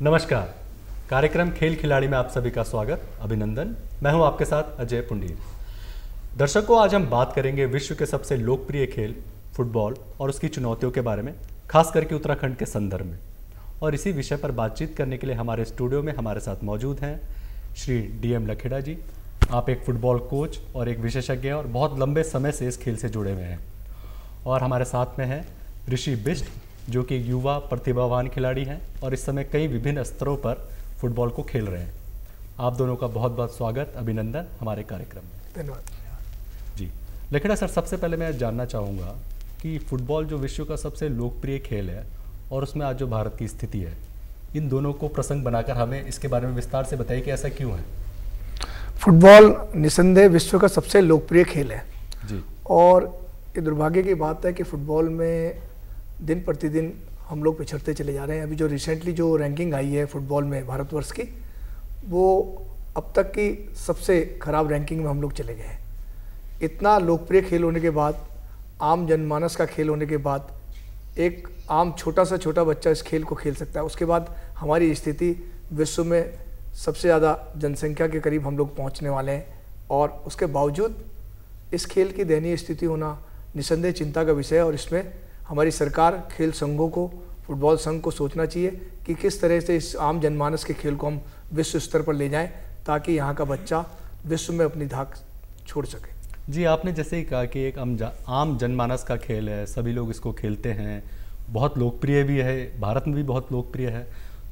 नमस्कार। कार्यक्रम खेल खिलाड़ी में आप सभी का स्वागत, अभिनंदन। मैं हूं आपके साथ अजय पुंडीर। दर्शकों, आज हम बात करेंगे विश्व के सबसे लोकप्रिय खेल फुटबॉल और उसकी चुनौतियों के बारे में, खास करके उत्तराखंड के संदर्भ में। और इसी विषय पर बातचीत करने के लिए हमारे स्टूडियो में हमारे साथ मौजूद हैं श्री DM लखेड़ा जी। आप एक फुटबॉल कोच और एक विशेषज्ञ हैं और बहुत लंबे समय से इस खेल से जुड़े हुए हैं। और हमारे साथ में हैं ऋषि बिष्ट, जो कि युवा प्रतिभावान खिलाड़ी हैं और इस समय कई विभिन्न स्तरों पर फुटबॉल को खेल रहे हैं। आप दोनों का बहुत बहुत स्वागत, अभिनंदन हमारे कार्यक्रम में। धन्यवाद जी लखेड़ा सर, सबसे पहले मैं जानना चाहूँगा कि फुटबॉल जो विश्व का सबसे लोकप्रिय खेल है और उसमें आज जो भारत की स्थिति है, इन दोनों को प्रसंग बनाकर हमें इसके बारे में विस्तार से बताइए कि ऐसा क्यों है। फुटबॉल निस्संदेह विश्व का सबसे लोकप्रिय खेल है जी। और ये दुर्भाग्य की बात है कि फुटबॉल में दिन प्रतिदिन हम लोग पिछड़ते चले जा रहे हैं। अभी जो रिसेंटली जो रैंकिंग आई है फुटबॉल में भारतवर्ष की, वो अब तक की सबसे खराब रैंकिंग में हम लोग चले गए हैं। इतना लोकप्रिय खेल होने के बाद, आम जनमानस का खेल होने के बाद, एक आम छोटा से छोटा बच्चा इस खेल को खेल सकता है। उसके बाद हमारी स्थिति विश्व में सबसे ज़्यादा जनसंख्या के करीब हम लोग पहुंचने वाले हैं, और उसके बावजूद इस खेल की दयनीय स्थिति होना निस्संदेह चिंता का विषय है। और इसमें हमारी सरकार, खेल संघों को, फुटबॉल संघ को सोचना चाहिए कि किस तरह से इस आम जनमानस के खेल को हम विश्व स्तर पर ले जाएं, ताकि यहाँ का बच्चा विश्व में अपनी धाक छोड़ सके। जी, आपने जैसे ही कहा कि एक आम जनमानस का खेल है, सभी लोग इसको खेलते हैं, बहुत लोकप्रिय भी है, भारत में भी बहुत लोकप्रिय है।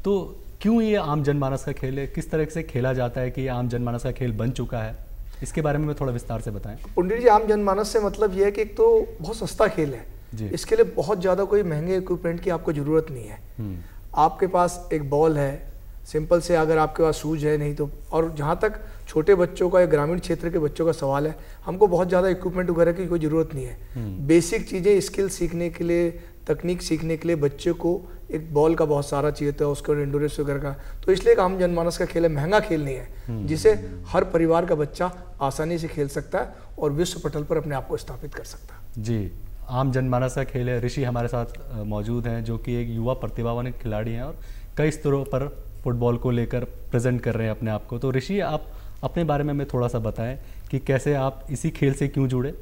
तो क्यों ये आम जनमानस का खेल है, किस तरह से खेला जाता है कि ये आम जनमानस का खेल बन चुका है, इसके बारे में थोड़ा विस्तार से बताएं। पुंडित जी, आम जनमानस से मतलब ये है कि एक तो बहुत सस्ता खेल है। इसके लिए बहुत ज़्यादा कोई महंगे इक्विपमेंट की आपको ज़रूरत नहीं है। आपके पास एक बॉल है, सिंपल से, अगर आपके पास शूज है, नहीं तो, और जहाँ तक छोटे बच्चों का या ग्रामीण क्षेत्र के बच्चों का सवाल है, हमको बहुत ज़्यादा इक्विपमेंट वगैरह की कोई ज़रूरत नहीं है। बेसिक चीज़ें, स्किल सीखने के लिए, तकनीक सीखने के लिए बच्चे को एक बॉल का बहुत सारा चाहिए था, उसको इंडोरेस वगैरह का। तो इसलिए एक आम जनमानस का खेल है, महंगा खेल नहीं है, जिसे हर परिवार का बच्चा आसानी से खेल सकता है और विश्व पटल पर अपने आप को स्थापित कर सकता है। जी, आम जनमानस का खेल है। ऋषि हमारे साथ मौजूद हैं, जो कि एक युवा प्रतिभावान खिलाड़ी हैं और कई स्तरों पर फुटबॉल को लेकर प्रेजेंट कर रहे हैं अपने आप को। तो ऋषि, आप अपने बारे में हमें थोड़ा सा बताएं कि कैसे आप इसी खेल से क्यों जुड़े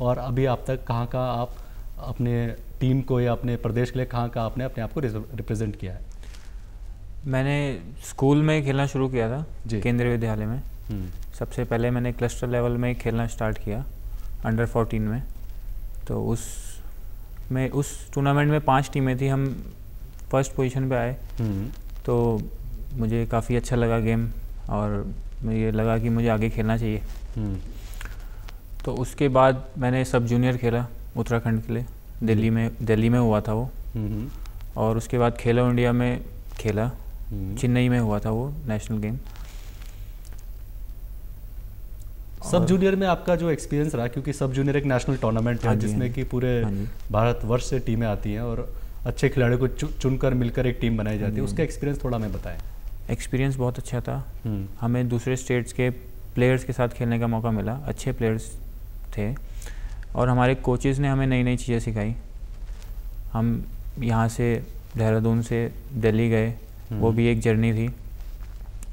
और अभी आप तक कहाँ आप अपने टीम को या अपने प्रदेश के लिए कहाँ आपने अपने आप को रिप्रेजेंट किया है। मैंने स्कूल में खेलना शुरू किया था, केंद्रीय विद्यालय में। सबसे पहले मैंने क्लस्टर लेवल में खेलना स्टार्ट किया, अंडर 14 में। तो उस टूर्नामेंट में 5 टीमें थी, हम फर्स्ट पोजीशन पे आए। तो मुझे काफ़ी अच्छा लगा गेम और मुझे लगा कि मुझे आगे खेलना चाहिए। तो उसके बाद मैंने सब जूनियर खेला उत्तराखंड के लिए, दिल्ली में हुआ था वो। और उसके बाद खेलो इंडिया में खेला, चेन्नई में हुआ था वो नेशनल गेम। सब जूनियर में आपका जो एक्सपीरियंस रहा, क्योंकि सब जूनियर एक नेशनल टूर्नामेंट है जिसमें कि पूरे भारतवर्ष से टीमें आती हैं और अच्छे खिलाड़ियों को चुनकर मिलकर एक टीम बनाई जाती है, उसका एक्सपीरियंस थोड़ा हमें बताएं। एक्सपीरियंस बहुत अच्छा था। हमें दूसरे स्टेट्स के प्लेयर्स के साथ खेलने का मौका मिला, अच्छे प्लेयर्स थे और हमारे कोचेज़ ने हमें नई नई चीज़ें सिखाई। हम यहाँ से देहरादून से दिल्ली गए, वो भी एक जर्नी थी,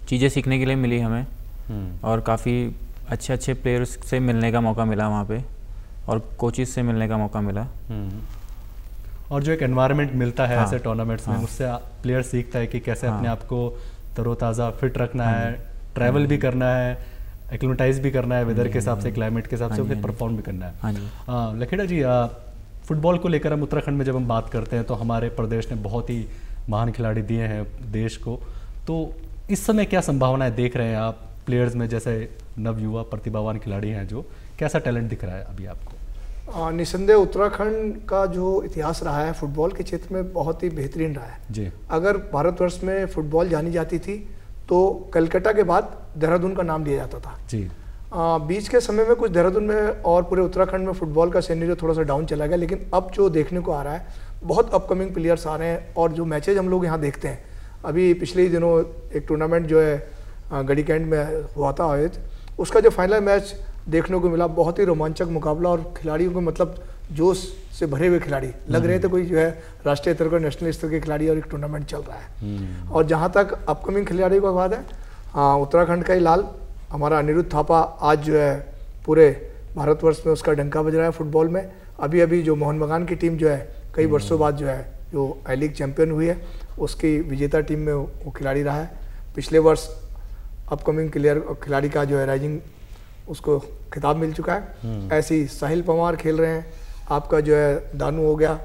चीज़ें सीखने के लिए मिली हमें और काफ़ी अच्छे प्लेयर्स से मिलने का मौका मिला वहाँ पे और कोचेज़ से मिलने का मौका मिला। और जो एक एनवायरनमेंट मिलता है ऐसे टूर्नामेंट्स में, उससे प्लेयर सीखता है कि कैसे अपने आप को तरोताज़ा फिट रखना है, ट्रैवल भी करना है, एक्लिमेटाइज भी करना है वेदर के हिसाब से, क्लाइमेट के हिसाब से, फिर परफॉर्म भी करना है। लखेड़ा जी, फुटबॉल को लेकर हम उत्तराखंड में जब हम बात करते हैं तो हमारे प्रदेश ने बहुत ही महान खिलाड़ी दिए हैं देश को। तो इस समय क्या संभावनाएं देख रहे हैं आप प्लेयर्स में, जैसे नवयुवा प्रतिभावान खिलाड़ी हैं, जो कैसा टैलेंट दिख रहा है अभी आपको? निस्संदेह उत्तराखंड का जो इतिहास रहा है फुटबॉल के क्षेत्र में बहुत ही बेहतरीन रहा है जी। अगर भारतवर्ष में फुटबॉल जानी जाती थी तो कलकत्ता के बाद देहरादून का नाम लिया जाता था जी। बीच के समय में कुछ देहरादून में और पूरे उत्तराखंड में फुटबॉल का सिनेरियो थोड़ा सा डाउन चला गया, लेकिन अब जो देखने को आ रहा है, बहुत अपकमिंग प्लेयर्स आ रहे हैं और जो मैचेज हम लोग यहाँ देखते हैं, अभी पिछले ही दिनों एक टूर्नामेंट जो है गढ़ी कैंट में हुआ था आयोजित, उसका जो फाइनल मैच देखने को मिला, बहुत ही रोमांचक मुकाबला और खिलाड़ियों को मतलब जोश से भरे हुए खिलाड़ी लग रहे थे, कोई जो है राष्ट्रीय स्तर का नेशनल स्तर के खिलाड़ी, और एक टूर्नामेंट चल रहा है। और जहाँ तक अपकमिंग खिलाड़ियों का बात है, उत्तराखंड का ही लाल हमारा अनिरुद्ध थापा आज जो है पूरे भारतवर्ष में उसका डंका बज रहा है फुटबॉल में। अभी अभी जो मोहन बगान की टीम जो है कई वर्षों बाद जो है जो आई लीग चैंपियन हुई है, उसकी विजेता टीम में वो खिलाड़ी रहा है। पिछले वर्ष अपकमिंग खिलाड़ी का जो है राइजिंग उसको खिताब मिल चुका है। ऐसे ही साहिल पवार खेल रहे हैं, आपका जो है दानू हो गया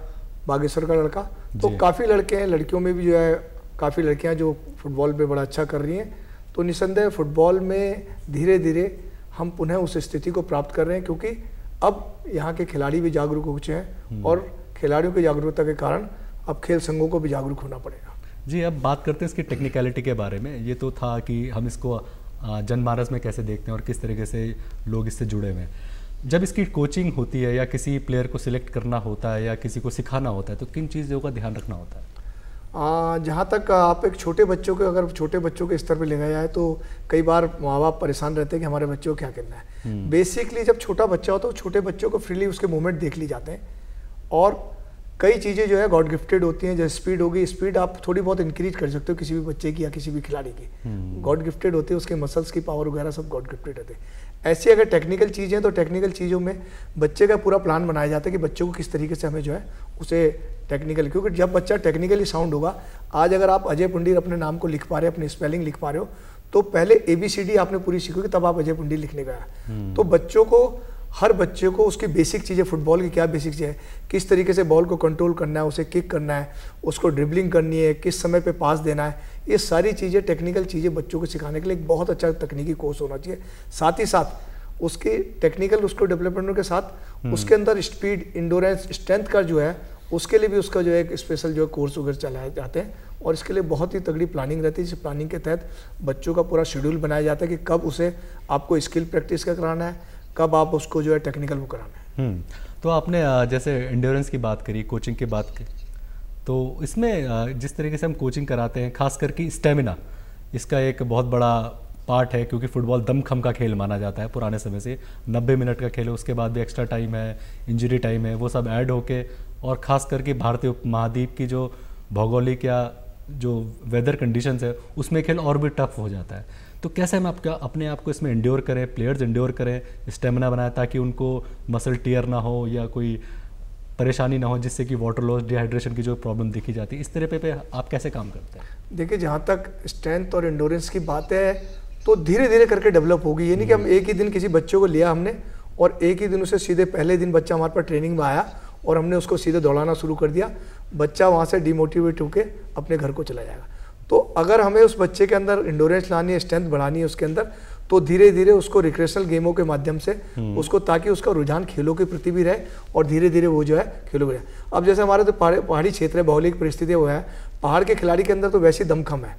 बागेश्वर का लड़का, तो काफ़ी लड़के हैं, लड़कियों में भी जो है काफ़ी लड़कियां जो फुटबॉल पे बड़ा अच्छा कर रही हैं। तो निसंदेह फुटबॉल में धीरे धीरे हम पुनः उस स्थिति को प्राप्त कर रहे हैं, क्योंकि अब यहाँ के खिलाड़ी भी जागरूक हो चुके हैं और खिलाड़ियों की जागरूकता के कारण अब खेल संघों को भी जागरूक होना पड़ेगा। जी, अब बात करते हैं इसकी टेक्निकलिटी के बारे में। ये तो था कि हम इसको जनमानस में कैसे देखते हैं और किस तरीके से लोग इससे जुड़े हुए हैं। जब इसकी कोचिंग होती है या किसी प्लेयर को सिलेक्ट करना होता है या किसी को सिखाना होता है, तो किन चीज़ों का ध्यान रखना होता है? जहाँ तक आप एक छोटे बच्चों के अगर छोटे बच्चों के स्तर पे ले जाए तो कई बार माँ बाप परेशान रहते हैं कि हमारे बच्चों को क्या करना है। बेसिकली जब छोटा बच्चा होता है तो छोटे बच्चों को फ्रीली उसके मूवमेंट देख ली जाते हैं, और कई चीज़ें जो है गॉड गिफ्टेड होती हैं। जैसे स्पीड होगी, स्पीड आप थोड़ी बहुत इंक्रीज कर सकते हो किसी भी बच्चे की या किसी भी खिलाड़ी की, गॉड गिफ्टेड होती है, उसके मसल्स की पावर वगैरह सब गॉड गिफ्टेड होते हैं। ऐसी अगर टेक्निकल चीज़ें तो टेक्निकल चीज़ों में बच्चे का पूरा प्लान बनाया जाता है कि बच्चों को किस तरीके से हमें जो है उसे टेक्निकल, क्योंकि जब बच्चा टेक्निकली साउंड होगा, आज अगर आप अजय पुंडीर अपने नाम को लिख पा रहे हैं, अपनी स्पेलिंग लिख पा रहे हो, तो पहले ABCD आपने पूरी सीखोगे तब आप अजय पुंडीर लिखने गया। तो बच्चों को, हर बच्चे को उसकी बेसिक चीज़ें, फुटबॉल की क्या बेसिक चीज़ है, किस तरीके से बॉल को कंट्रोल करना है, उसे किक करना है, उसको ड्रिबलिंग करनी है, किस समय पे पास देना है, ये सारी चीज़ें टेक्निकल चीज़ें बच्चों को सिखाने के लिए एक बहुत अच्छा तकनीकी कोर्स होना चाहिए। साथ ही साथ उसके टेक्निकल उसको डेवलपमेंट के साथ उसके अंदर स्पीड, इंडोरेंस, स्ट्रेंथ का जो है उसके लिए भी उसका जो है एक स्पेशल जो है कोर्स वगैरह चलाए जाते हैं, और इसके लिए बहुत ही तगड़ी प्लानिंग रहती है। इस प्लानिंग के तहत बच्चों का पूरा शेड्यूल बनाया जाता है कि कब उसे आपको स्किल प्रैक्टिस का कराना है, कब आप उसको जो है टेक्निकल वो कराना है। तो आपने जैसे एंड्योरेंस की बात करी, कोचिंग की बात की, तो इसमें जिस तरीके से हम कोचिंग कराते हैं, खास करके स्टेमिना, इसका एक बहुत बड़ा पार्ट है, क्योंकि फुटबॉल दमखम का खेल माना जाता है पुराने समय से। 90 मिनट का खेल है, उसके बाद भी एक्स्ट्रा टाइम है, इंजरी टाइम है, वो सब ऐड होके, और ख़ास करके भारतीय उपमहाद्वीप की जो भौगोलिक या जो वेदर कंडीशंस है उसमें खेल और भी टफ हो जाता है। तो कैसे हम अपने आप को इसमें इंड्योर करें, प्लेयर्स इंड्योर करें, स्टेमिना बनाएं, ताकि उनको मसल टीयर ना हो या कोई परेशानी ना हो जिससे कि वाटर लॉस, डिहाइड्रेशन की जो प्रॉब्लम देखी जाती है, इस तरह पे आप कैसे काम करते हैं? देखिए, जहाँ तक स्ट्रेंथ और इंडोरेंस की बात है तो धीरे धीरे करके डेवलप होगी। ये नहीं कि हम एक ही दिन किसी बच्चे को लिया हमने और एक ही दिन उसे सीधे पहले दिन बच्चा हमारे पास ट्रेनिंग में आया और हमने उसको सीधे दौड़ाना शुरू कर दिया, बच्चा वहाँ से डिमोटिवेट होकर अपने घर को चला जाएगा। तो अगर हमें उस बच्चे के अंदर इंडोरेंस लानी है, स्ट्रेंथ बढ़ानी है उसके अंदर, तो धीरे धीरे उसको रिक्रेशनल गेमों के माध्यम से उसको, ताकि उसका रुझान खेलों के प्रति भी रहे और धीरे धीरे वो जो है खेलों में रहे। अब जैसे हमारे तो पहाड़ी क्षेत्र है, भौगोलिक परिस्थितियाँ वो है, पहाड़ के खिलाड़ी के अंदर तो वैसी दमखम है,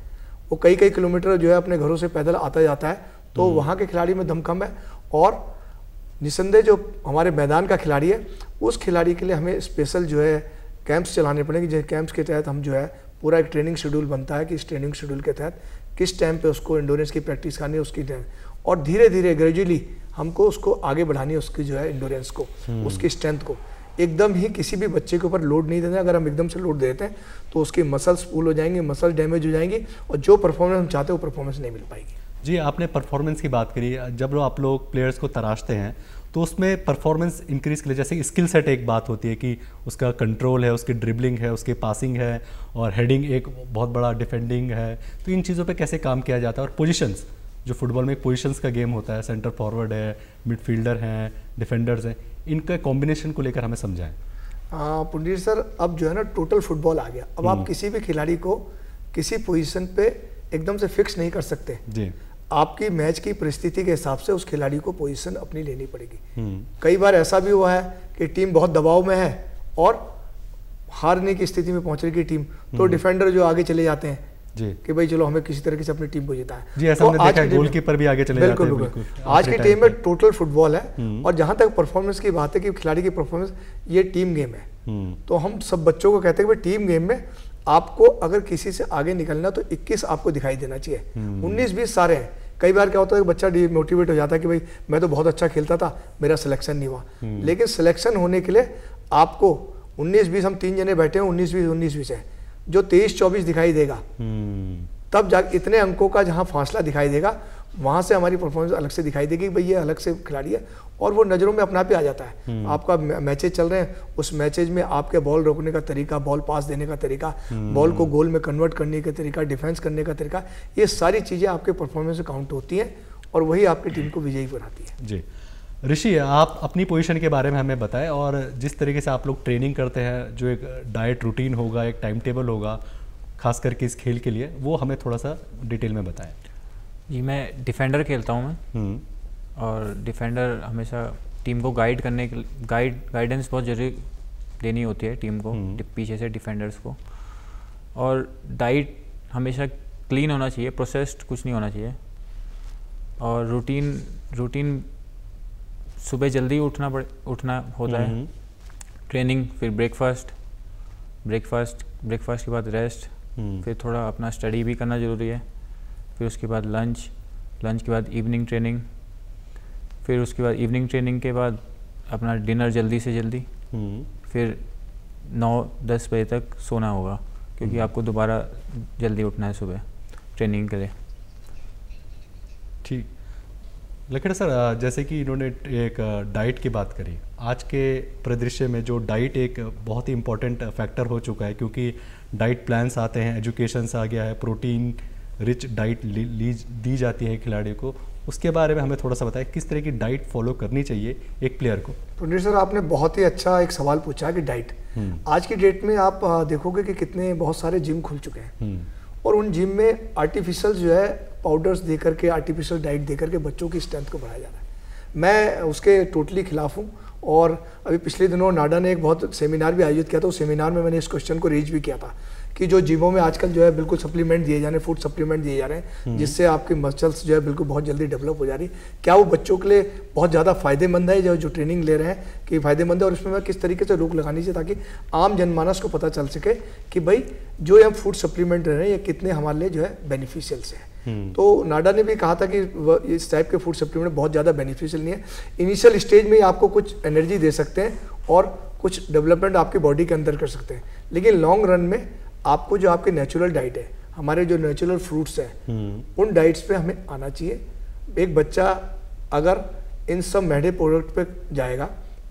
वो कई कई किलोमीटर जो है अपने घरों से पैदल आता जाता है, तो वहाँ के खिलाड़ी में दमखम है। और निसंदेह जो हमारे मैदान का खिलाड़ी है, उस खिलाड़ी के लिए हमें स्पेशल जो है कैंप्स चलाने पड़ेंगे, जिस कैंप्स के तहत हम जो है पूरा एक ट्रेनिंग शेड्यूल बनता है कि इस ट्रेनिंग शेड्यूल के तहत किस टाइम पे उसको इंडोरेंस की प्रैक्टिस करनी है उसकी टाइम, और धीरे धीरे ग्रेजुअली हमको उसको आगे बढ़ानी है, उसकी जो है इंडोरेंस को, उसकी स्ट्रेंथ को। एकदम ही किसी भी बच्चे के ऊपर लोड नहीं देना। अगर हम एकदम से लोड देते हैं तो उसकी मसल्स पुल हो जाएंगी, मसल डैमेज हो जाएंगी और जो परफॉर्मेंस हम चाहते हैं वो परफॉर्मेंस नहीं मिल पाएगी। जी, आपने परफॉर्मेंस की बात करी। जब आप लोग प्लेयर्स को तराशते हैं तो उसमें परफॉर्मेंस इंक्रीज के लिए जैसे स्किल सेट एक बात होती है कि उसका कंट्रोल है, उसकी ड्रिबलिंग है, उसकी पासिंग है और हेडिंग एक बहुत बड़ा डिफेंडिंग है, तो इन चीज़ों पे कैसे काम किया जाता है? और पोजीशंस, जो फुटबॉल में एक पोजीशंस का गेम होता है, सेंटर फॉरवर्ड है, मिडफील्डर हैं, डिफेंडर्स हैं, इनका कॉम्बिनेशन को लेकर हमें समझाएं। पुंडीर सर, अब जो है ना टोटल फुटबॉल आ गया। अब आप किसी भी खिलाड़ी को किसी पोजीशन पे एकदम से फिक्स नहीं कर सकते जी। आपकी मैच की परिस्थिति के हिसाब से उस खिलाड़ी को पोजीशन अपनी लेनी पड़ेगी। कई बार ऐसा भी हुआ है कि टीम बहुत दबाव में है और हारने की स्थिति में पहुंच रही की टीम, तो डिफेंडर जो आगे चले जाते हैं जी कि भाई चलो हमें किसी तरीके से अपनी टीम को जिता है जी। ऐसा हमने देखा है, गोलकीपर भी आगे चले जाते हैं। बिल्कुल। आज की टीम में टोटल फुटबॉल है। और जहां तक परफॉर्मेंस की बात है कि खिलाड़ी की परफॉर्मेंस, ये टीम गेम है। तो हम सब बच्चों को कहते हैं कि भाई टीम गेम में आपको अगर किसी से आगे निकलना तो 21 आपको दिखाई देना चाहिए। 19-20 सारे हैं, कई बार क्या होता है कि बच्चा डिमोटिवेट हो जाता है कि भाई मैं तो बहुत अच्छा खेलता था, मेरा सिलेक्शन नहीं हुआ। लेकिन सिलेक्शन होने के लिए आपको 19-20, हम 3 जने बैठे हैं, 19-20 है, जो 23-24 दिखाई देगा, तब जा इतने अंकों का जहाँ फासला दिखाई देगा, वहाँ से हमारी परफॉर्मेंस अलग से दिखाई देगी कि भाई ये अलग से खिलाड़ी है, और वो नज़रों में अपने आप ही आ जाता है। आपका मैचेज चल रहे हैं, उस मैचेज में आपके बॉल रोकने का तरीका, बॉल पास देने का तरीका, बॉल को गोल में कन्वर्ट करने का तरीका, डिफेंस करने का तरीका, ये सारी चीज़ें आपके परफॉर्मेंस में काउंट होती हैं और वही आपकी टीम को विजयी बनाती है। जी ऋषि, आप अपनी पोजीशन के बारे में हमें बताएं और जिस तरीके से आप लोग ट्रेनिंग करते हैं, जो एक डाइट रूटीन होगा, एक टाइम टेबल होगा खास करके इस खेल के लिए, वो हमें थोड़ा सा डिटेल में बताएं। जी, मैं डिफेंडर खेलता हूँ मैं, और डिफेंडर हमेशा टीम को गाइड करने के गाइडेंस बहुत जरूरी देनी होती है टीम को, पीछे से डिफेंडर्स को। और डाइट हमेशा क्लीन होना चाहिए, प्रोसेस्ड कुछ नहीं होना चाहिए। और रूटीन सुबह जल्दी उठना होता है, ट्रेनिंग, फिर ब्रेकफास्ट के बाद रेस्ट, फिर थोड़ा अपना स्टडी भी करना ज़रूरी है, फिर उसके बाद लंच के बाद इवनिंग ट्रेनिंग, फिर उसके बाद इवनिंग ट्रेनिंग के बाद अपना डिनर जल्दी से जल्दी, फिर 9-10 बजे तक सोना होगा, क्योंकि आपको दोबारा जल्दी उठना है सुबह ट्रेनिंग के लिए। ठीक। लखेड़ा सर, जैसे कि इन्होंने एक डाइट की बात करी, आज के परिदृश्य में जो डाइट एक बहुत ही इम्पोर्टेंट फैक्टर हो चुका है, क्योंकि डाइट प्लान्स आते हैं, एजुकेशंस आ गया है, प्रोटीन रिच डाइट दी जाती है खिलाड़ियों को, उसके बारे में हमें थोड़ा सा बताएं, किस तरह की डाइट फॉलो करनी चाहिए एक प्लेयर को। पुनीत सर, आपने बहुत ही अच्छा एक सवाल पूछा कि डाइट, आज की डेट में आप देखोगे कि कितने बहुत सारे जिम खुल चुके हैं, और उन जिम में आर्टिफिशियल जो है पाउडर्स दे करके, आर्टिफिशियल डाइट दे करके बच्चों की स्ट्रेंथ को बढ़ाया जा रहा है। मैं उसके टोटली खिलाफ हूँ, और अभी पिछले दिनों नाडा ने एक बहुत सेमिनार भी आयोजित किया था, उस सेमिनार में मैंने इस क्वेश्चन को रेज भी किया था कि जो जिमों में आजकल जो है बिल्कुल सप्लीमेंट दिए जा रहे हैं, फूड सप्लीमेंट दिए जा रहे हैं, जिससे आपकी मसल्स जो है बिल्कुल बहुत जल्दी डेवलप हो जा रही है, क्या वो बच्चों के लिए बहुत ज़्यादा फायदेमंद है? जो ट्रेनिंग ले रहे हैं कि फ़ायदेमंद है, और इसमें मैं किस तरीके से रोक लगानी चाहिए ताकि आम जनमानस को पता चल सके कि भाई जो हम फूड सप्लीमेंट ले रहे हैं ये कितने हमारे लिए जो है बेनिफिशियल है। तो नाडा ने भी कहा था कि इस टाइप के फूड सप्लीमेंट बहुत ज़्यादा बेनिफिशियल नहीं है, इनिशियल स्टेज में ही आपको कुछ एनर्जी दे सकते हैं और कुछ डेवलपमेंट आपकी बॉडी के अंदर कर सकते हैं, लेकिन लॉन्ग रन में आपको जो आपकी नेचुरल डाइट है, हमारे जो नेचुरल फ्रूट्स हैं, उन डाइट्स पे हमें आना चाहिए। एक बच्चा अगर इन सब महंगे प्रोडक्ट पे जाएगा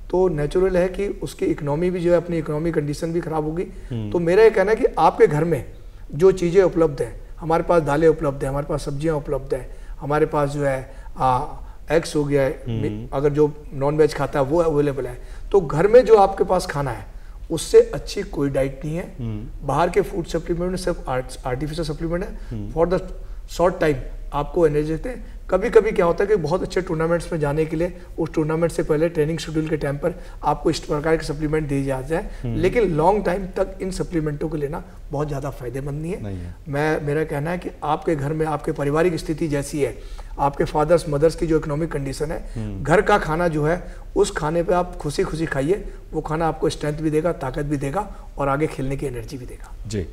तो नेचुरल है कि उसकी इकोनॉमी भी जो है, अपनी इकोनॉमी कंडीशन भी खराब होगी। तो मेरा ये कहना है कि आपके घर में जो चीज़ें उपलब्ध हैं, हमारे पास दालें उपलब्ध हैं, हमारे पास सब्जियां उपलब्ध हैं, हमारे पास जो है एग्स हो गया है, अगर जो नॉन वेज खाता है वो अवेलेबल है, तो घर में जो आपके पास खाना है उससे अच्छी कोई डाइट नहीं है। बाहर के फूड सप्लीमेंट सिर्फ आर्टिफिशियल सप्लीमेंट है, फॉर द शॉर्ट टाइम आपको एनर्जी देते हैं। कभी कभी क्या होता है कि बहुत अच्छे टूर्नामेंट्स में जाने के लिए उस टूर्नामेंट से पहले ट्रेनिंग शेड्यूल के टाइम पर आपको इस प्रकार के सप्लीमेंट दिए जाते हैं, लेकिन लॉन्ग टाइम तक इन सप्लीमेंटों को लेना बहुत ज़्यादा फायदेमंद नहीं है। मेरा कहना है कि आपके घर में आपके पारिवारिक स्थिति जैसी है, आपके फादर्स मदर्स की जो इकोनॉमिक कंडीशन है, घर का खाना जो है उस खाने पे आप खुशी खुशी खाइए, वो खाना आपको स्ट्रेंथ भी देगा, ताकत भी देगा और आगे खेलने की एनर्जी भी देगा। जी,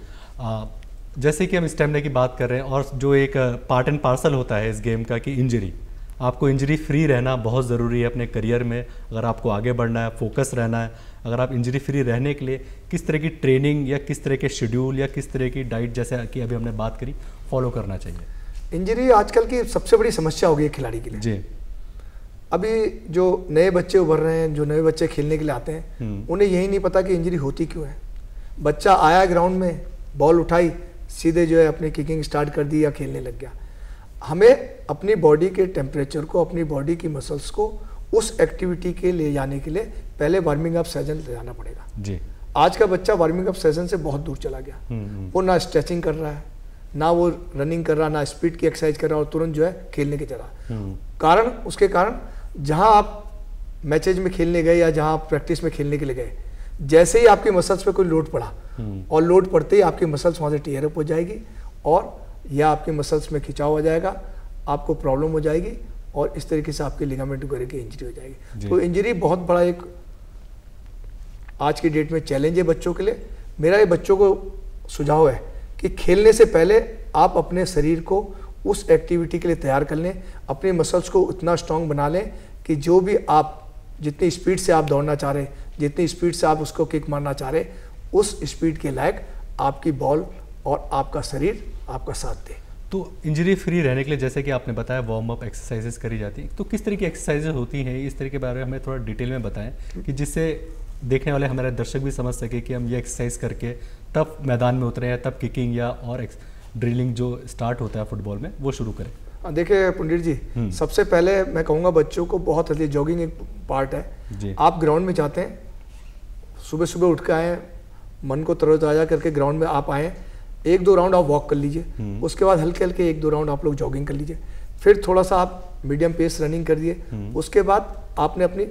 जैसे कि हम स्टेमिना की बात कर रहे हैं, और जो एक पार्ट एंड पार्सल होता है इस गेम का कि इंजरी, आपको इंजरी फ्री रहना बहुत ज़रूरी है अपने करियर में। अगर आपको आगे बढ़ना है, फोकस रहना है, अगर आप इंजरी फ्री रहने के लिए किस तरह की ट्रेनिंग या किस तरह के शेड्यूल या किस तरह की डाइट, जैसे कि अभी हमने बात करी, फॉलो करना चाहिए? इंजरी आजकल की सबसे बड़ी समस्या हो गई है खिलाड़ी के लिए। जी, अभी जो नए बच्चे उभर रहे हैं, जो नए बच्चे खेलने के लिए आते हैं, उन्हें यही नहीं पता कि इंजरी होती क्यों है। बच्चा आया ग्राउंड में, बॉल उठाई, सीधे जो है अपनी किकिंग स्टार्ट कर दी या खेलने लग गया। हमें अपनी बॉडी के टेम्परेचर को, अपनी बॉडी की मसल्स को उस एक्टिविटी के ले जाने के लिए पहले वार्मिंग अप सेशन ले जाना पड़ेगा। जी, आज का बच्चा वार्मिंग अप सेशन से बहुत दूर चला गया। वो ना स्ट्रेचिंग कर रहा है, ना वो रनिंग कर रहा, ना स्पीड की एक्सरसाइज कर रहा, और तुरंत जो है खेलने के चला। उसके कारण जहाँ आप मैचेज में खेलने गए या जहाँ आप प्रैक्टिस में खेलने के लिए गए, जैसे ही आपकी मसल्स पे कोई लोड पड़ा, और लोड पड़ते ही आपकी मसल्स वहाँ से टीयर अप हो जाएगी, और या आपकी मसल्स में खिंचाव हो जाएगा, आपको प्रॉब्लम हो जाएगी, और इस तरीके से आपके लिगामेंट वगैरह की इंजरी हो जाएगी। तो इंजरी बहुत बड़ा एक आज की डेट में चैलेंज है बच्चों के लिए। मेरा ये बच्चों को सुझाव है कि खेलने से पहले आप अपने शरीर को उस एक्टिविटी के लिए तैयार कर लें, अपने मसल्स को उतना स्ट्रांग बना लें कि जो भी आप जितनी स्पीड से आप दौड़ना चाह रहे, जितनी स्पीड से आप उसको किक मारना चाह रहे, उस स्पीड के लायक आपकी बॉल और आपका शरीर आपका साथ दे। तो इंजरी फ्री रहने के लिए जैसे कि आपने बताया वार्म अप एक्सरसाइजेस करी जाती हैं, तो किस तरह की एक्सरसाइजेस होती हैं, इस तरह के बारे में हमें थोड़ा डिटेल में बताएं कि जिससे देखने वाले हमारे दर्शक भी समझ सके कि हम ये एक्सरसाइज करके तब मैदान में उतरे हैं, तब किकिंग या और ड्रिलिंग जो स्टार्ट होता है फुटबॉल में वो शुरू करें। देखिए पंडित जी, सबसे पहले मैं कहूँगा बच्चों को बहुत हेल्दी, जॉगिंग एक पार्ट है। आप ग्राउंड में जाते हैं, सुबह सुबह उठ के आए, मन को तरोताज़ा करके ग्राउंड में आप आए, 1-2 राउंड आप वॉक कर लीजिए, उसके बाद हल्के हल्के 1-2 राउंड आप लोग जॉगिंग कर लीजिए, फिर थोड़ा सा आप मीडियम पेस रनिंग कर दिए, उसके बाद आपने अपनी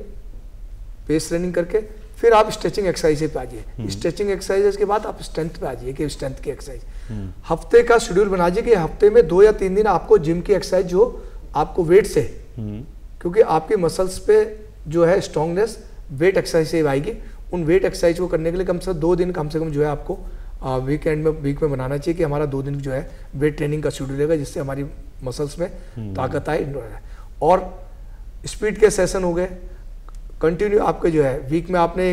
पेस रनिंग करके फिर आप स्ट्रेचिंग एक्सरसाइज पे आ जाइए। स्ट्रेचिंग एक्सरसाइज के बाद आप स्ट्रेंथ पे आ जाइए कि स्ट्रेंथ की एक्सरसाइज। हफ्ते का शेड्यूल बना दीजिए कि हफ्ते में 2 या 3 दिन आपको जिम की एक्सरसाइज जो आपको वेट से, क्योंकि आपके मसल्स पे जो है स्ट्रांगनेस वेट एक्सरसाइज से आएगी। उन वेट एक्सरसाइज को करने के लिए कम से कम जो है आपको वीक में बनाना चाहिए कि हमारा 2 दिन जो है वेट ट्रेनिंग का शेड्यूल रहेगा, जिससे हमारी मसल्स में ताकत आए। और स्पीड के सेशन हो गए, कंटिन्यू आपके जो है वीक में आपने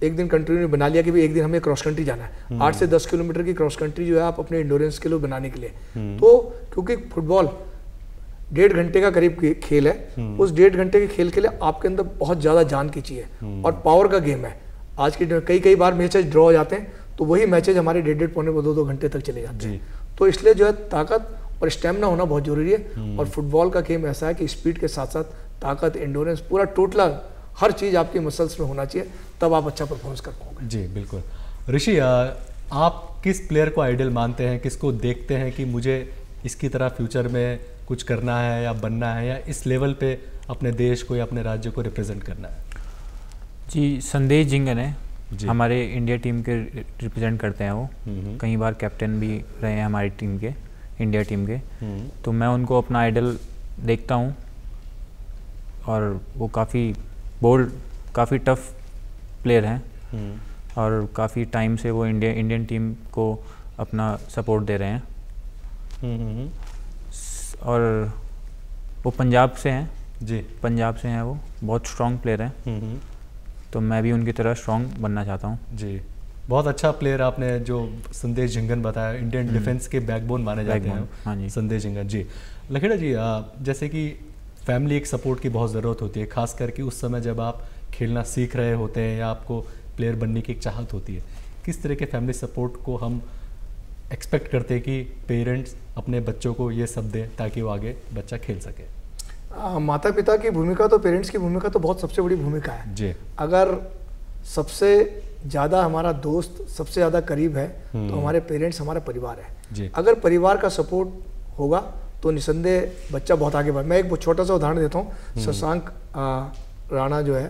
एक दिन कंटिन्यू बना लिया कि भाई एक दिन हमें क्रॉस कंट्री जाना है, 8 से 10 किलोमीटर की क्रॉस कंट्री जो है आप अपने इंडोरेंस के लिए बनाने के लिए। तो क्योंकि फुटबॉल 1.5 घंटे का करीब खेल है, उस 1.5 घंटे के खेल के लिए आपके अंदर बहुत ज़्यादा जान की चाहिए और पावर का गेम है। आज के कई बार मैचेज ड्रॉ हो जाते हैं, तो वही मैचेज हमारे 1.5 पौने 2 घंटे तक चले जाते हैं। तो इसलिए जो है ताकत और स्टेमिना होना बहुत जरूरी है। और फुटबॉल का गेम ऐसा है कि स्पीड के साथ साथ ताकत, एंडोरेंस, पूरा टोटल हर चीज़ आपकी मसल्स में होना चाहिए, तब आप अच्छा परफॉर्मेंस कर पाओगे। जी बिल्कुल। ऋषि, आप किस प्लेयर को आइडियल मानते हैं, किसको देखते हैं कि मुझे इसकी तरह फ्यूचर में कुछ करना है या बनना है, या इस लेवल पे अपने देश को या अपने राज्य को रिप्रेजेंट करना है? जी, संदेश जिंगन है, हमारे इंडिया टीम के रिप्रेजेंट करते हैं वो, कई बार कैप्टन भी रहे हैं हमारी टीम के, इंडिया टीम के। तो मैं उनको अपना आइडल देखता हूँ और वो काफ़ी बोल्ड, काफ़ी टफ प्लेयर हैं और काफ़ी टाइम से वो इंडियन टीम को अपना सपोर्ट दे रहे हैं। और वो पंजाब से हैं जी, पंजाब से हैं, वो बहुत स्ट्रॉन्ग प्लेयर हैं। तो मैं भी उनकी तरह स्ट्रॉन्ग बनना चाहता हूँ जी। बहुत अच्छा प्लेयर आपने जो संदेश जिंगन बताया, इंडियन डिफेंस के बैकबोन माने जाते हैं। हाँ जी, संदेश जिंगन जी। लखेड़ा जी, जैसे कि फैमिली एक सपोर्ट की बहुत ज़रूरत होती है, खास करके उस समय जब आप खेलना सीख रहे होते हैं या आपको प्लेयर बनने की एक चाहत होती है, किस तरह के फैमिली सपोर्ट को हम एक्सपेक्ट करते हैं कि पेरेंट्स अपने बच्चों को ये सब दें ताकि वो आगे बच्चा खेल सके? माता पिता की भूमिका तो, पेरेंट्स की भूमिका तो बहुत सबसे बड़ी भूमिका है जी। अगर सबसे ज़्यादा हमारा दोस्त सबसे ज़्यादा करीब है तो हमारे पेरेंट्स, हमारा परिवार है जी। अगर परिवार का सपोर्ट होगा तो निसंदेह बच्चा बहुत आगे बढ़। मैं एक छोटा सा उदाहरण देता हूँ। शशांक राणा जो है,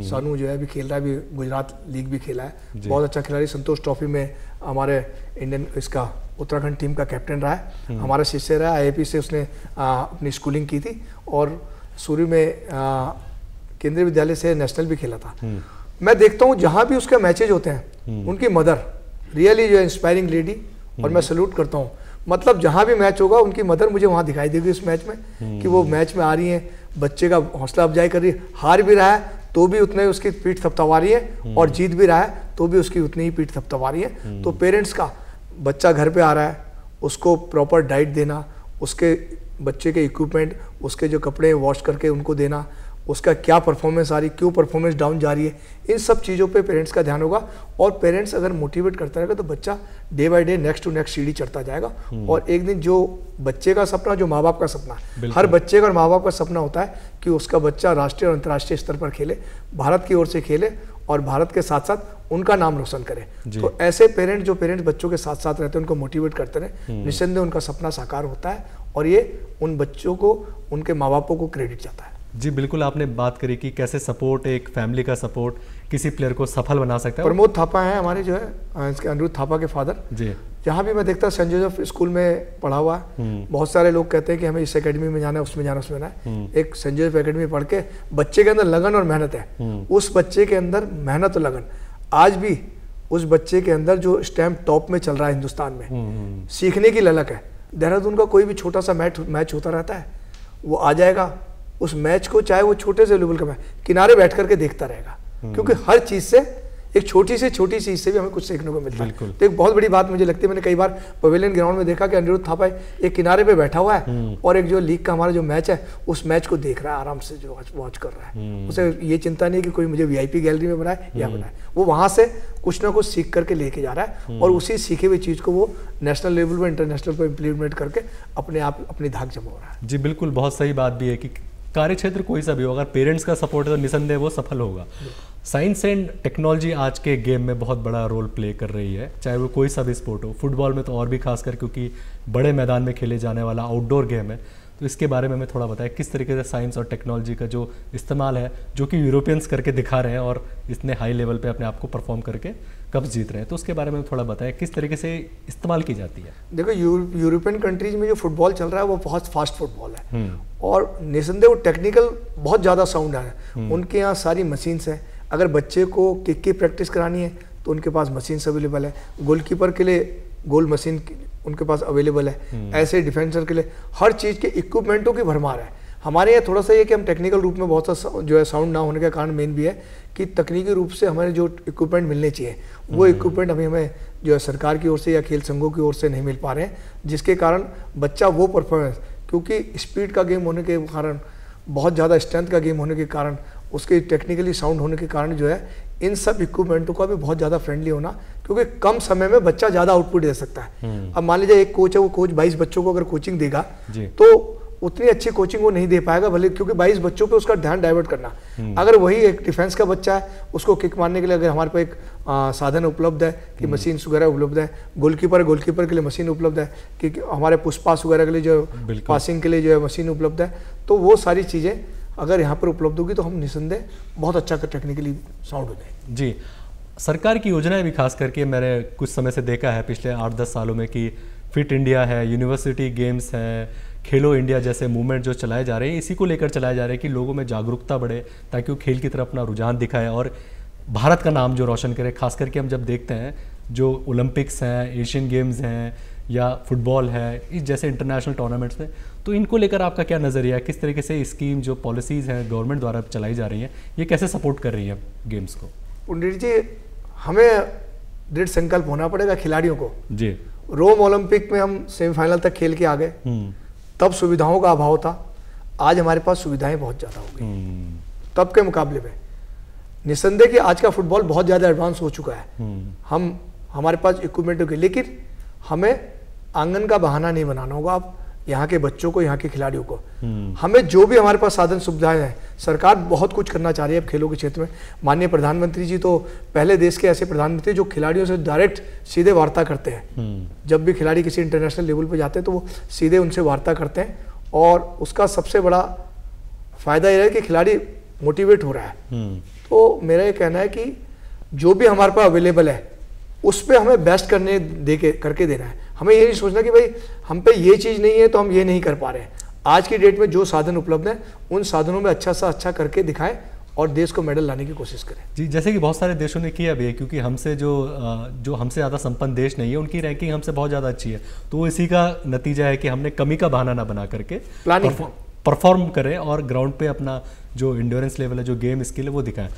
सानू जो है अभी खेल रहा है, अभी गुजरात लीग भी खेला है, बहुत अच्छा खिलाड़ी, संतोष ट्रॉफी में हमारे इंडियन इसका उत्तराखंड टीम का कैप्टन रहा है, हमारा शिष्य रहा है, आईआईपी से उसने अपनी स्कूलिंग की थी और सूरी में केंद्रीय विद्यालय से नेशनल भी खेला था। मैं देखता हूँ जहाँ भी उसके मैचेज होते हैं, उनकी मदर रियली जो है इंस्पायरिंग लेडी, और मैं सैल्यूट करता हूँ। मतलब जहाँ भी मैच होगा उनकी मदर मुझे वहाँ दिखाई देगी उस मैच में, कि वो मैच में आ रही हैं, बच्चे का हौसला अफजाई कर रही है, हार भी रहा है तो भी उतने उसकी पीठ थपथपा रही है और जीत भी रहा है तो भी उसकी उतनी ही पीठ थपथपा रही है। तो पेरेंट्स का, बच्चा घर पे आ रहा है, उसको प्रॉपर डाइट देना, उसके बच्चे के इक्विपमेंट, उसके जो कपड़े वॉश करके उनको देना, उसका क्या परफॉर्मेंस आ रही, क्यों परफॉर्मेंस डाउन जा रही है, इन सब चीज़ों पे पेरेंट्स का ध्यान होगा। और पेरेंट्स अगर मोटिवेट करता रहेगा तो बच्चा day by day next to next सीढ़ी चढ़ता जाएगा। और एक दिन जो बच्चे का सपना, जो माँ बाप का सपना, हर बच्चे का और माँ बाप का सपना होता है कि उसका बच्चा राष्ट्रीय और अंतर्राष्ट्रीय स्तर पर खेले, भारत की ओर से खेले और भारत के साथ साथ उनका नाम रोशन करे। तो ऐसे पेरेंट्स, जो पेरेंट्स बच्चों के साथ साथ रहते हैं, उनको मोटिवेट करते रहे, निस्संदेह उनका सपना साकार होता है और ये उन बच्चों को, उनके माँ बापों को क्रेडिट जाता है। जी बिल्कुल, आपने बात करी कि कैसे सपोर्ट, एक फैमिली का सपोर्ट किसी प्लेयर को सफल बना सकता है। प्रमोद थापा हैं हमारे जो है, इसके अनिरुद्ध थापा के फादर जी। जहाँ भी मैं देखता हूँ सेंट जोसेफ स्कूल में पढ़ा हुआ है। बहुत सारे लोग कहते हैं कि हमें इस एकेडमी में जाना है, उसमें जाना, उसमें जाना है। एक सेंट जोसेफ एकेडमी पढ़ के बच्चे के अंदर लगन और मेहनत है, उस बच्चे के अंदर मेहनत और लगन, आज भी उस बच्चे के अंदर जो स्टैम्प टॉप में चल रहा है हिंदुस्तान में, सीखने की ललक है। देहरादून का कोई भी छोटा सा मैच होता रहता है, वो आ जाएगा उस मैच को, चाहे वो छोटे से लेवल का मैच, किनारे बैठ करके देखता रहेगा, क्योंकि हर चीज़ से, एक छोटी चीज़ से भी हमें कुछ सीखने को मिलता है। तो एक बहुत बड़ी बात मुझे लगती है, मैंने कई बार पवेलियन ग्राउंड में देखा कि अनिरुद्ध थापा एक किनारे पे बैठा हुआ है और एक जो लीग का हमारा जो मैच है उस मैच को देख रहा है, आराम से जो वॉच कर रहा है। उसे ये चिंता नहीं कि कोई मुझे वीआईपी गैलरी में बनाए या बनाए, वो वहाँ से कुछ ना कुछ सीख करके लेके जा रहा है और उसी सीखे हुई चीज़ को वो नेशनल लेवल पर, इंटरनेशनल पर इम्प्लीमेंट करके अपने आप अपनी धाक जमा रहा है। जी बिल्कुल, बहुत सही बात भी है कि कार्य क्षेत्र कोई सा भी हो, अगर पेरेंट्स का सपोर्ट है तो निसंदेह वो सफल होगा। साइंस एंड टेक्नोलॉजी आज के गेम में बहुत बड़ा रोल प्ले कर रही है, चाहे वो कोई सा भी स्पोर्ट हो। फुटबॉल में तो और भी खासकर, क्योंकि बड़े मैदान में खेले जाने वाला आउटडोर गेम है। तो इसके बारे में हमें थोड़ा बताएं, किस तरीके से साइंस और टेक्नोलॉजी का जो इस्तेमाल है, जो कि यूरोपियंस करके दिखा रहे हैं और इतने हाई लेवल पे अपने आप को परफॉर्म करके कब जीत रहे हैं, तो उसके बारे में थोड़ा बताएं किस तरीके से इस्तेमाल की जाती है। देखो, यूरोपियन कंट्रीज में जो फुटबॉल चल रहा है वो बहुत फास्ट फुटबॉल है और निसंदेह वो टेक्निकल बहुत ज़्यादा साउंड है। उनके यहाँ सारी मशीन्स हैं, अगर बच्चे को किक की प्रैक्टिस करानी है तो उनके पास मशीन्स अवेलेबल है, गोलकीपर के लिए गोल मशीन उनके पास अवेलेबल है, ऐसे डिफेंसर के लिए हर चीज़ के इक्विपमेंटों की भरमार है। हमारे यहाँ थोड़ा सा ये कि हम टेक्निकल रूप में बहुत सा जो है साउंड ना होने का कारण मेन भी है कि तकनीकी रूप से हमारे जो इक्विपमेंट मिलने चाहिए वो इक्विपमेंट अभी हमें जो है सरकार की ओर से या खेल संघों की ओर से नहीं मिल पा रहे हैं, जिसके कारण बच्चा वो परफॉर्मेंस, क्योंकि स्पीड का गेम होने के कारण, बहुत ज़्यादा स्ट्रेंथ का गेम होने के कारण, उसके टेक्निकली साउंड होने के कारण जो है इन सब इक्विपमेंटों का भी बहुत ज़्यादा फ्रेंडली होना, क्योंकि कम समय में बच्चा ज़्यादा आउटपुट दे सकता है। अब मान लीजिए एक कोच है, वो कोच 22 बच्चों को अगर कोचिंग देगा तो उतनी अच्छी कोचिंग वो नहीं दे पाएगा, भले क्योंकि 22 बच्चों पे उसका ध्यान डाइवर्ट करना। अगर वही एक डिफेंस का बच्चा है, उसको किक मारने के लिए अगर हमारे पास एक साधन उपलब्ध है कि मशीन वगैरह उपलब्ध है, गोलकीपर के लिए मशीन उपलब्ध है, कि हमारे पुष्पास वगैरह के लिए जो पासिंग के लिए जो है मशीन उपलब्ध है, तो वो सारी चीज़ें अगर यहाँ पर उपलब्ध होगी तो हम निसंदेह बहुत अच्छा टेक्निकली साउंड हो जाए। जी, सरकार की योजनाएं भी खास करके मैंने कुछ समय से देखा है पिछले 8-10 सालों में कि फिट इंडिया है, यूनिवर्सिटी गेम्स हैं, खेलो इंडिया जैसे मूवमेंट जो चलाए जा रहे हैं, इसी को लेकर चलाए जा रहे हैं कि लोगों में जागरूकता बढ़े ताकि वो खेल की तरफ अपना रुझान दिखाए और भारत का नाम जो रोशन करे। खास करके हम जब देखते हैं जो ओलंपिक्स हैं, एशियन गेम्स हैं या फुटबॉल है, इस जैसे इंटरनेशनल टूर्नामेंट्स में, तो इनको लेकर आपका क्या नज़रिया है? किस तरीके से स्कीम जो पॉलिसीज़ हैं गवर्नमेंट द्वारा चलाई जा रही हैं, ये कैसे सपोर्ट कर रही है गेम्स को? पंडित जी, हमें दृढ़ संकल्प होना पड़ेगा खिलाड़ियों को। जी, रोम ओलंपिक में हम सेमीफाइनल तक खेल के आ गए, तब सुविधाओं का अभाव था, आज हमारे पास सुविधाएं बहुत ज़्यादा हो गई तब के मुकाबले में। निसंदेह कि आज का फुटबॉल बहुत ज़्यादा एडवांस हो चुका है, हमारे पास इक्विपमेंट हो गए, लेकिन हमें आंगन का बहाना नहीं बनाना होगा। अब यहाँ के बच्चों को, यहाँ के खिलाड़ियों को, हमें जो भी हमारे पास साधन सुविधाएं हैं, सरकार बहुत कुछ करना चाह रही है अब खेलों के क्षेत्र में। माननीय प्रधानमंत्री जी तो पहले देश के ऐसे प्रधानमंत्री जो खिलाड़ियों से डायरेक्ट सीधे वार्ता करते हैं। जब भी खिलाड़ी किसी इंटरनेशनल लेवल पर जाते हैं तो वो सीधे उनसे वार्ता करते हैं और उसका सबसे बड़ा फायदा यह है कि खिलाड़ी मोटिवेट हो रहा है। तो मेरा ये कहना है कि जो भी हमारे पास अवेलेबल है उस पर हमें बेस्ट करके देना है। हमें ये नहीं सोचना कि भाई हम पे ये चीज़ नहीं है तो हम ये नहीं कर पा रहे हैं। आज की डेट में जो साधन उपलब्ध हैं उन साधनों में अच्छा सा अच्छा करके दिखाएं और देश को मेडल लाने की कोशिश करें। जी, जैसे कि बहुत सारे देशों ने किया भी है, क्योंकि हमसे जो हमसे ज़्यादा संपन्न देश नहीं है उनकी रैंकिंग हमसे बहुत ज़्यादा अच्छी है, तो इसी का नतीजा है कि हमने कमी का बहाना ना बना करके परफॉर्म करें और ग्राउंड पे अपना जो इंड्योरेंस लेवल है, जो गेम स्किल है वो दिखाएं।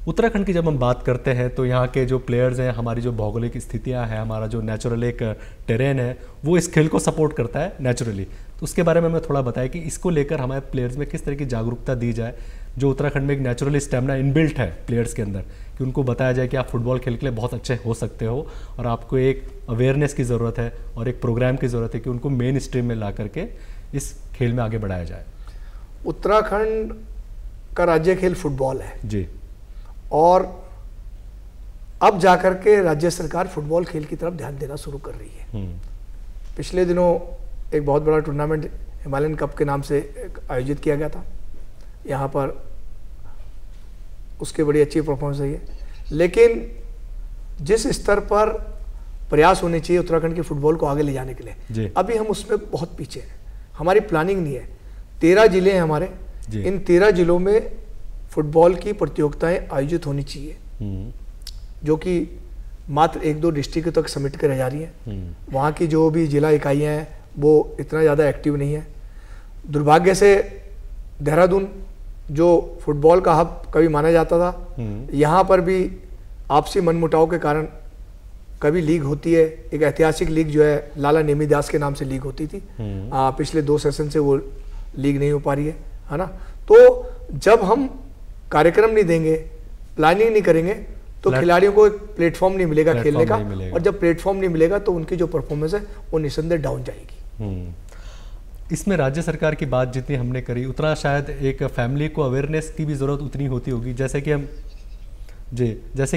उत्तराखंड की जब हम बात करते हैं तो यहाँ के जो प्लेयर्स हैं, हमारी जो भौगोलिक स्थितियाँ हैं, हमारा जो नेचुरल एक टेरेन है, वो इस खेल को सपोर्ट करता है नेचुरली। तो उसके बारे में हमें थोड़ा बताएं कि इसको लेकर हमारे प्लेयर्स में किस तरह की जागरूकता दी जाए, जो उत्तराखंड में एक नेचुरल स्टेमिना इनबिल्ट है प्लेयर्स के अंदर, कि उनको बताया जाए कि आप फुटबॉल खेल के लिए बहुत अच्छे हो सकते हो और आपको एक अवेयरनेस की ज़रूरत है और एक प्रोग्राम की ज़रूरत है कि उनको मेन स्ट्रीम में ला करके इस खेल में आगे बढ़ाया जाए। उत्तराखंड का राज्य खेल फुटबॉल है जी, और अब जाकर के राज्य सरकार फुटबॉल खेल की तरफ ध्यान देना शुरू कर रही है। पिछले दिनों एक बहुत बड़ा टूर्नामेंट हिमालयन कप के नाम से आयोजित किया गया था, यहाँ पर उसकी बड़ी अच्छी परफॉर्मेंस रही है, लेकिन जिस स्तर पर प्रयास होने चाहिए उत्तराखंड के फुटबॉल को आगे ले जाने के लिए, अभी हम उसमें बहुत पीछे हैं। हमारी प्लानिंग नहीं है। 13 जिले हैं हमारे, इन 13 जिलों में फुटबॉल की प्रतियोगिताएं आयोजित होनी चाहिए, जो कि मात्र 1-2 डिस्ट्रिक्ट तक समेट कर रह जा रही हैं। वहाँ की जो भी जिला इकाइयाँ हैं वो इतना ज़्यादा एक्टिव नहीं है। दुर्भाग्य से देहरादून जो फुटबॉल का हब कभी माना जाता था, यहाँ पर भी आपसी मनमुटाव के कारण कभी लीग होती है। एक ऐतिहासिक लीग जो है लाला नेमीदास के नाम से लीग होती थी, पिछले 2 सेशन से वो लीग नहीं हो पा रही है ना। तो जब हम कार्यक्रम नहीं देंगे, प्लानिंग नहीं करेंगे, तो खिलाड़ियों को एक प्लेटफॉर्म नहीं मिलेगा खेलने का, और जब प्लेटफॉर्म नहीं मिलेगा तो उनकी जो परफॉर्मेंस है वो निस्संदेह डाउन जाएगी। इसमें राज्य सरकार की बात जितनी हमने करी, उतना शायद एक फैमिली को अवेयरनेस की भी ज़रूरत उतनी होती होगी। जैसे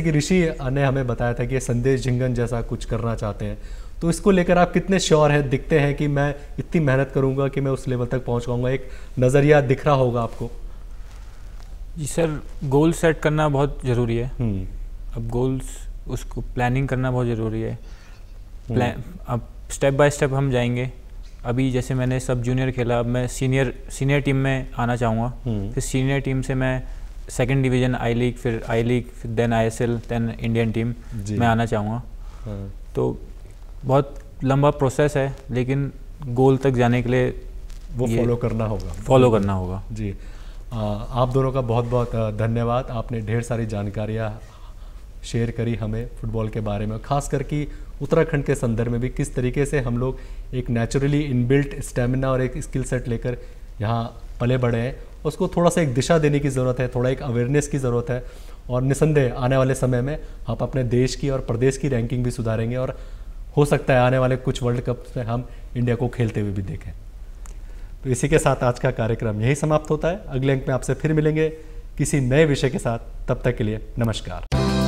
कि ऋषि ने हमें बताया था कि ये संदेश झिंगन जैसा कुछ करना चाहते हैं, तो इसको लेकर आप कितने श्योर हैं, दिखते हैं कि मैं इतनी मेहनत करूंगा कि मैं उस लेवल तक पहुंच पाऊंगा, एक नज़रिया दिख रहा होगा आपको? जी सर, गोल सेट करना बहुत ज़रूरी है। अब गोल्स, उसको प्लानिंग करना बहुत ज़रूरी है। अब स्टेप बाय स्टेप हम जाएंगे। अभी जैसे मैंने सब जूनियर खेला, अब मैं सीनियर टीम में आना चाहूँगा। फिर सीनियर टीम से मैं 2nd डिवीज़न आई लीग, फिर then ISL, then Indian team में आना चाहूँगा। तो बहुत लंबा प्रोसेस है, लेकिन गोल तक जाने के लिए वो फॉलो करना होगा। जी, आप दोनों का बहुत बहुत धन्यवाद। आपने ढेर सारी जानकारियाँ शेयर करी हमें फुटबॉल के बारे में, खास करके उत्तराखंड के संदर्भ में भी किस तरीके से हम लोग एक नेचुरली इनबिल्ट स्टेमिना और एक स्किल सेट लेकर यहाँ पले बढ़े हैं। उसको थोड़ा सा एक दिशा देने की ज़रूरत है, थोड़ा एक अवेयरनेस की ज़रूरत है, और निसंदेह आने वाले समय में हम अपने देश की और प्रदेश की रैंकिंग भी सुधारेंगे, और हो सकता है आने वाले कुछ वर्ल्ड कप में हम इंडिया को खेलते हुए भी देखें। तो इसी के साथ आज का कार्यक्रम यही समाप्त होता है। अगले अंक में आपसे फिर मिलेंगे किसी नए विषय के साथ। तब तक के लिए नमस्कार।